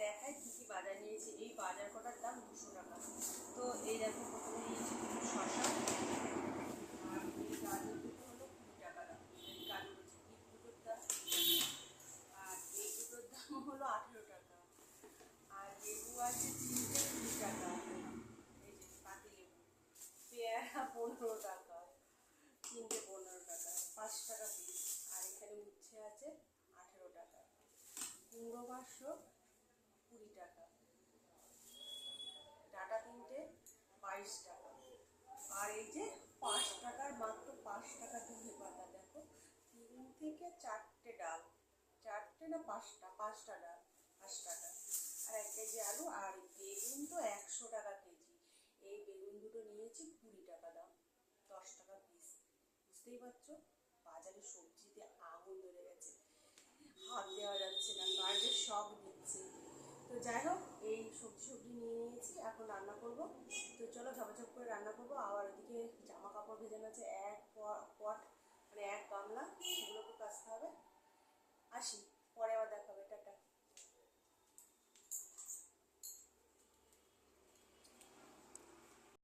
দেখাই কী কী বাজার নিয়েছি। এই বাজার কটার দাম 200 টাকা। তো এই দেখো, প্রথমে নিয়েছি দুটো শশা, আর এই গাজর দুটো হলো 20 টাকা দাম। এই গাজর হচ্ছে বিট দুটোর দাম 20 টাকা, আর এই দুটোর দাম হলো 18 টাকা। আর লেবু আছে 3টে 20 টাকা। এই যে পাতি লেবু। পেয়ারা 15 টাকা, 3টে 15 টাকা, 5 টাকা পিস। আর এখানে উচ্ছে আছে 18 টাকা। কুমড়ো 500 20 টাকা। ডাটা 3টে 22 টাকা। আর এই যে 5 টাকার, মাত্র 5 টাকা ধনে পাতা। দেখো, 3 থেকে 4টে ডাল, 4টে না 5টা, 5টা ডাল 5 টাকা। আর 1 কেজি আলু। আর বেগুন তো 100 টাকা কেজি। এই বেগুন দুটো নিয়েছি 20 টাকা দাম, 10 টাকা পিস। বুঝতেই পারছো, বাজারে সবজিতে আগুন ধরে গেছে, হাত দেওয়া যাচ্ছে না, কার্ডের শখ দিচ্ছে। তো যাই হোক, এই সবজি নিয়ে নিয়েছি, এখন রান্না করব। তো চলো ঝপঝপ করে রান্না করবো। আবার ওদিকে জামা কাপড় ভেজানো আছে, এক পট মানে এক গামলা, সেগুলোকে কাচতে হবে। আসি।